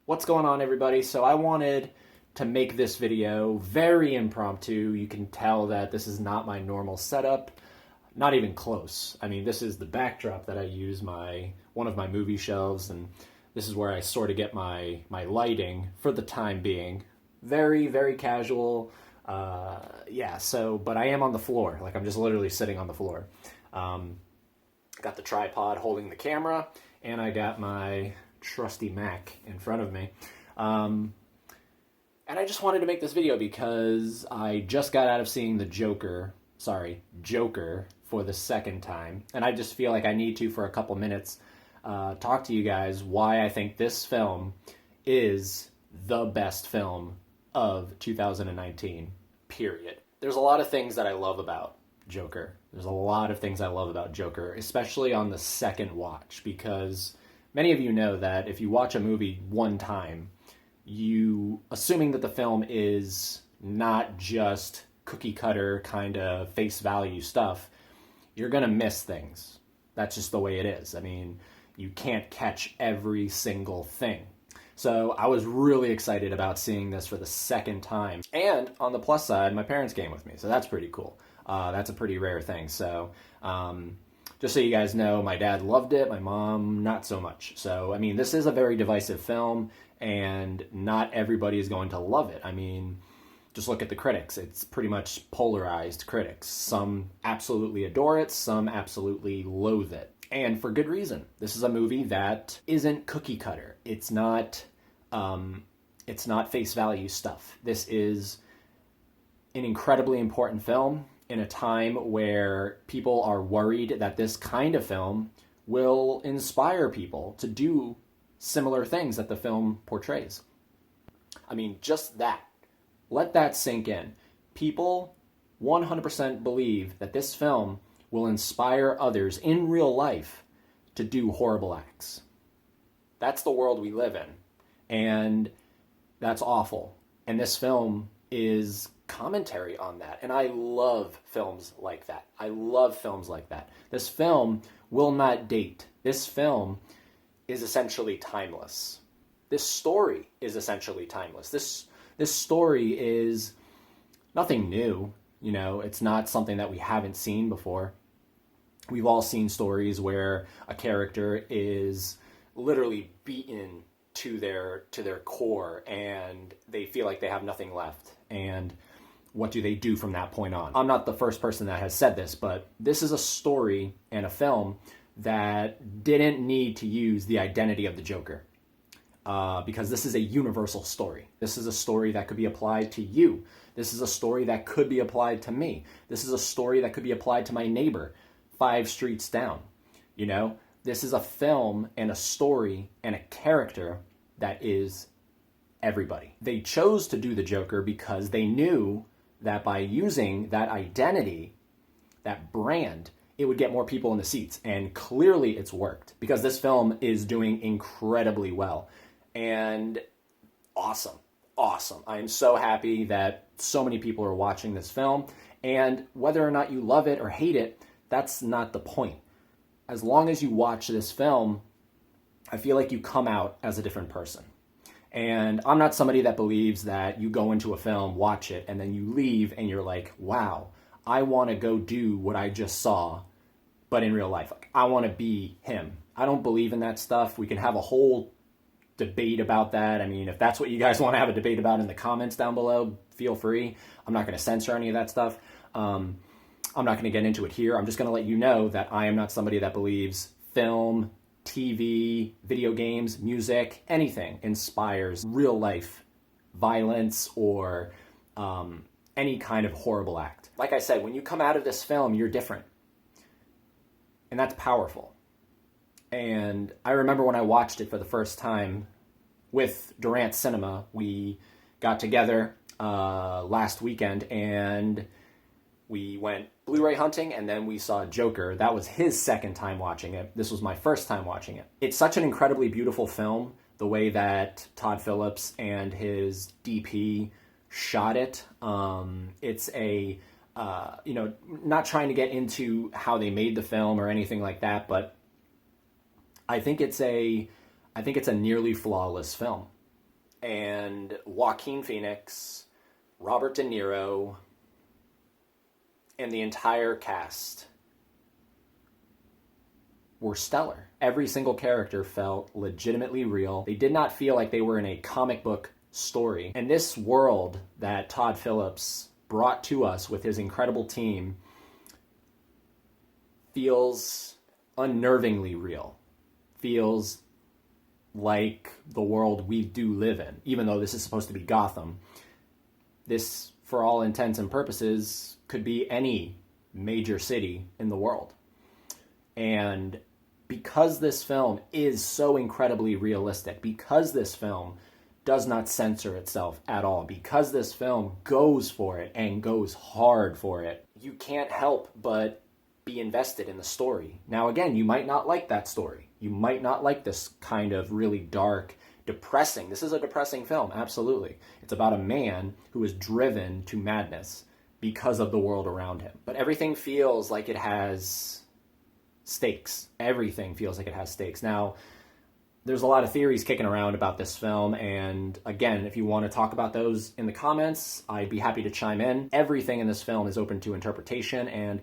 What's going on, everybody? So I wanted to make this video very impromptu. You can tell that this is not my normal setup, not even close. I mean, this is the backdrop that I use, one of my movie shelves, and this is where I sort of get my lighting for the time being. Very, very casual. But I am on the floor. Like, I'm just literally sitting on the floor. Got the tripod holding the camera, and I got my trusty Mac in front of me. And I just wanted to make this video because I just got out of seeing Joker for the second time. And I just feel like I need to, for a couple minutes, talk to you guys why I think this film is the best film of 2019, period. There's a lot of things that I love about Joker. There's a lot of things I love about Joker, especially on the second watch, because many of you know that if you watch a movie one time, assuming that the film is not just cookie cutter kind of face value stuff, you're gonna miss things. That's just the way it is. I mean, you can't catch every single thing. So I was really excited about seeing this for the second time. And on the plus side, my parents came with me, so that's pretty cool. That's a pretty rare thing. So just so you guys know, my dad loved it, my mom not so much. So, I mean, this is a very divisive film, and not everybody is going to love it. I mean, just look at the critics. It's pretty much polarized critics. Some absolutely adore it, some absolutely loathe it. And for good reason. This is a movie that isn't cookie cutter. It's not face value stuff. This is an incredibly important film in a time where people are worried that this kind of film will inspire people to do similar things that the film portrays. I mean, just that. Let that sink in. People 100% believe that this film will inspire others in real life to do horrible acts. That's the world we live in. And that's awful. And this film is commentary on that. And I love films like that. I love films like that. This film will not date. This film is essentially timeless. This story is essentially timeless. This story is nothing new. You know, it's not something that we haven't seen before. We've all seen stories where a character is literally beaten to their core and they feel like they have nothing left. And what do they do from that point on? I'm not the first person that has said this, but this is a story and a film that didn't need to use the identity of the Joker. Because this is a universal story. This is a story that could be applied to you. This is a story that could be applied to me. This is a story that could be applied to my neighbor 5 streets down. You know, this is a film and a story and a character that is everybody. They chose to do the Joker because they knew that by using that identity, that brand, it would get more people in the seats. And clearly it's worked, because this film is doing incredibly well. And awesome. I am so happy that so many people are watching this film. And whether or not you love it or hate it, that's not the point. As long as you watch this film, I feel like you come out as a different person. And I'm not somebody that believes that you go into a film, watch it, and then you leave and you're like, wow, I want to go do what I just saw, but in real life. Like, I want to be him. I don't believe in that stuff. We can have a whole debate about that. I mean, if that's what you guys want to have a debate about in the comments down below, feel free. I'm not going to censor any of that stuff. I'm not going to get into it here. I'm just going to let you know that I am not somebody that believes film, TV, video games, music, anything inspires real life violence or any kind of horrible act. Like I said, when you come out of this film, you're different. And that's powerful. And I remember when I watched it for the first time with Durant Cinema, we got together last weekend and we went Blu-ray hunting, and then we saw Joker. That was his second time watching it. This was my first time watching it. It's such an incredibly beautiful film, the way that Todd Phillips and his DP shot it. It's a, not trying to get into how they made the film or anything like that, but I think it's a nearly flawless film. and Joaquin Phoenix, Robert De Niro, and the entire cast were stellar. Every single character felt legitimately real. They did not feel like they were in a comic book story. And this world that Todd Phillips brought to us with his incredible team feels unnervingly real. Feels like the world we do live in, even though this is supposed to be Gotham. This, for all intents and purposes, could be any major city in the world. And because this film is so incredibly realistic, because this film does not censor itself at all, because this film goes for it and goes hard for it, you can't help but be invested in the story. Now, again, you might not like that story. You might not like this kind of really dark, depressing. This is a depressing film, absolutely. It's about a man who is driven to madness because of the world around him. But everything feels like it has stakes. Everything feels like it has stakes. Now, there's a lot of theories kicking around about this film, and again, if you want to talk about those in the comments, I'd be happy to chime in. Everything in this film is open to interpretation, and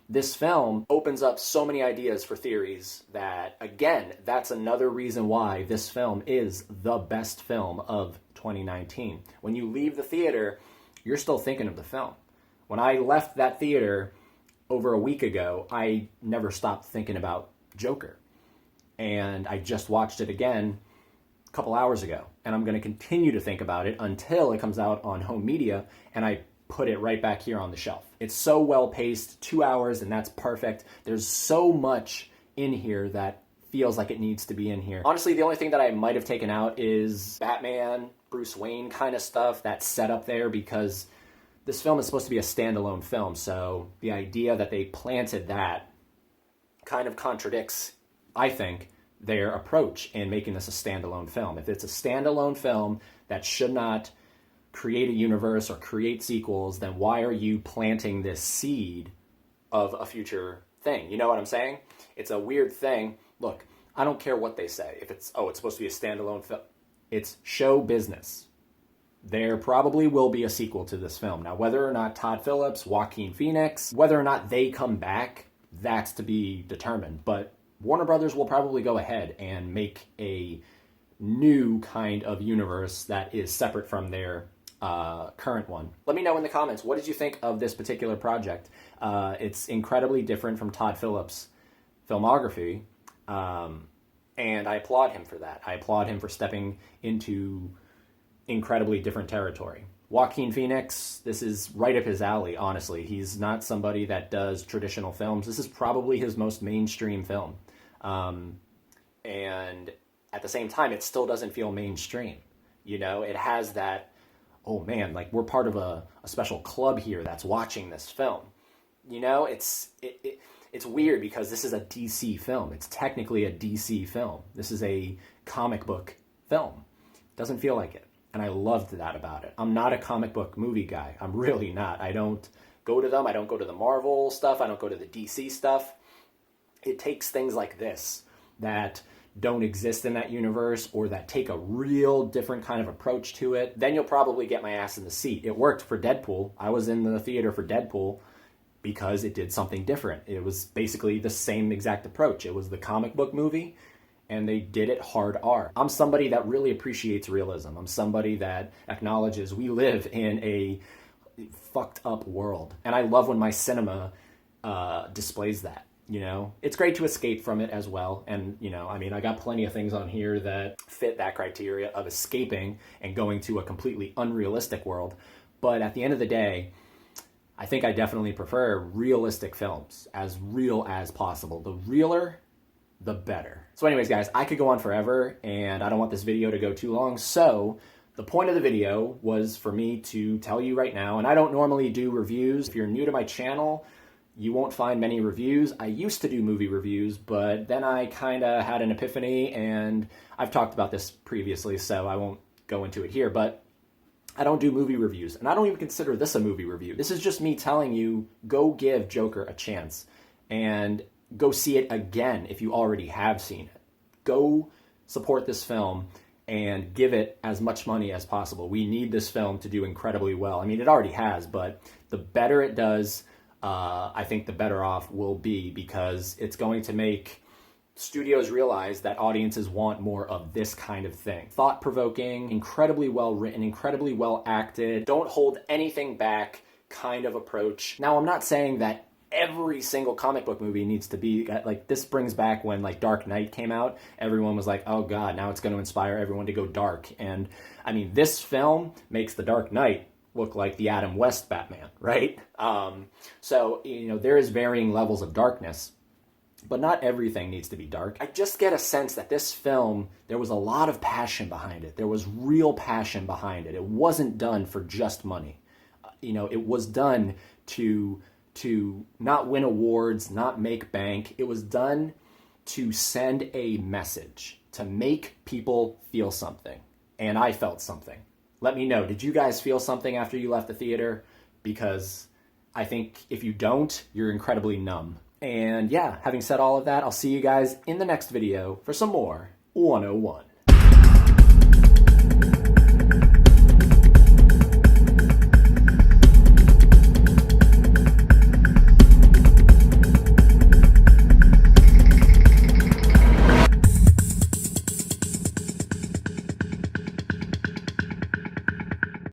this film opens up so many ideas for theories that, again, that's another reason why this film is the best film of 2019. When you leave the theater, you're still thinking of the film. When I left that theater over a week ago, I never stopped thinking about Joker. And I just watched it again a couple hours ago. And I'm going to continue to think about it until it comes out on home media and I put it right back here on the shelf. It's so well paced, 2 hours, and that's perfect. There's so much in here that feels like it needs to be in here. Honestly, the only thing that I might have taken out is Batman, Bruce Wayne kind of stuff that's set up there, because this film is supposed to be a standalone film, so the idea that they planted that kind of contradicts, I think, their approach in making this a standalone film. If it's a standalone film that should not create a universe or create sequels, then why are you planting this seed of a future thing? You know what I'm saying? It's a weird thing. Look, I don't care what they say. If it's supposed to be a standalone film, it's show business. There probably will be a sequel to this film. Now, whether or not Todd Phillips, Joaquin Phoenix, whether or not they come back, that's to be determined. But Warner Brothers will probably go ahead and make a new kind of universe that is separate from their current one. Let me know in the comments, what did you think of this particular project? It's incredibly different from Todd Phillips' filmography, and I applaud him for that. I applaud him for stepping into incredibly different territory. Joaquin Phoenix, this is right up his alley, honestly. He's not somebody that does traditional films. This is probably his most mainstream film. And at the same time, it still doesn't feel mainstream. You know, it has that, oh man, like we're part of a special club here that's watching this film. You know, it's weird because this is a DC film. It's technically a DC film. This is a comic book film. It doesn't feel like it. And I loved that about it. I'm not a comic book movie guy. I'm really not. I don't go to them. I don't go to the Marvel stuff. I don't go to the DC stuff. It takes things like this that don't exist in that universe or that take a real different kind of approach to it. Then you'll probably get my ass in the seat. It worked for Deadpool. I was in the theater for Deadpool because it did something different. It was basically the same exact approach. It was the comic book movie, and they did it hard R. I'm somebody that really appreciates realism. I'm somebody that acknowledges we live in a fucked up world. And I love when my cinema displays that. You know, it's great to escape from it as well. And, you know, I mean, I got plenty of things on here that fit that criteria of escaping and going to a completely unrealistic world. But at the end of the day, I think I definitely prefer realistic films, as real as possible. The realer, the better. So anyways, guys, I could go on forever, and I don't want this video to go too long. So the point of the video was for me to tell you right now, and I don't normally do reviews. If you're new to my channel, you won't find many reviews. I used to do movie reviews, but then I kind of had an epiphany, and I've talked about this previously, so I won't go into it here, but I don't do movie reviews, and I don't even consider this a movie review. This is just me telling you, go give Joker a chance, and go see it again if you already have seen it. Go support this film and give it as much money as possible. We need this film to do incredibly well. I mean, it already has, but the better it does, I think the better off we'll be, because it's going to make studios realize that audiences want more of this kind of thing. Thought-provoking, incredibly well written, incredibly well acted, don't hold anything back kind of approach. Now, I'm not saying that every single comic book movie needs to be like, this brings back when like Dark Knight came out. Everyone was like, oh god, now it's going to inspire everyone to go dark. And I mean, this film makes the Dark Knight look like the Adam West Batman, right? So, you know, there is varying levels of darkness, but not everything needs to be dark. I just get a sense that this film, there was a lot of passion behind it. There was real passion behind it. It wasn't done for just money. You know, it was done to not win awards, not make bank. It was done to send a message, to make people feel something. And I felt something. Let me know, did you guys feel something after you left the theater? Because I think if you don't, you're incredibly numb. And yeah, having said all of that, I'll see you guys in the next video for some more 101.